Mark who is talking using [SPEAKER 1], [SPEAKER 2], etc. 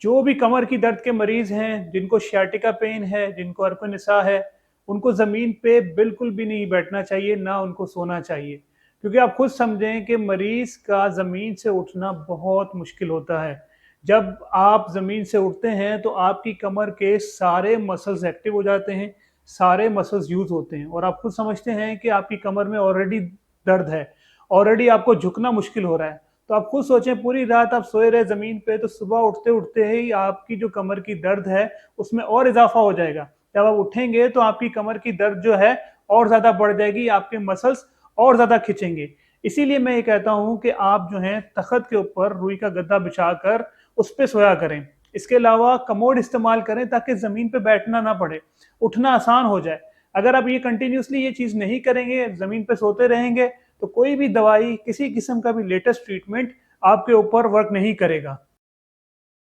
[SPEAKER 1] जो भी कमर की दर्द के मरीज हैं, जिनको शियाटिका पेन है, जिनको अर्पनिसा है, उनको ज़मीन पे बिल्कुल भी नहीं बैठना चाहिए, ना उनको सोना चाहिए। क्योंकि आप खुद समझें कि मरीज का ज़मीन से उठना बहुत मुश्किल होता है। जब आप ज़मीन से उठते हैं तो आपकी कमर के सारे मसल्स एक्टिव हो जाते हैं, सारे मसल्स यूज़ होते हैं और आप खुद समझते हैं कि आपकी कमर में ऑलरेडी दर्द है, ऑलरेडी आपको झुकना मुश्किल हो रहा है। तो आप खुद सोचें, पूरी रात आप सोए रहे ज़मीन पे, तो सुबह उठते-उठते ही आपकी जो कमर की दर्द है, उसमें और इज़ाफ़ा हो जाएगा। जब आप उठेंगे तो आपकी कमर की दर्द जो है और ज़्यादा बढ़ जाएगी, आपके मसल्स और ज़्यादा खिंचेंगे। इसीलिए मैं ये कहता हूँ कि आप जो हैं तख़्त के ऊपर रुई का गद्दा बिछाकर उस पे सोया करें। इसके अलावा कमोड इस्तेमाल करें ताकि ज़मीन पे बैठना ना पड़े, उठना आसान हो जाए। अगर आप ये कंटिन्यूअसली ये चीज़ नहीं करेंगे, ज़मीन पे सोते रहेंगे, तो कोई भी दवाई, किसी किस्म का भी लेटेस्ट ट्रीटमेंट आपके ऊपर वर्क नहीं करेगा।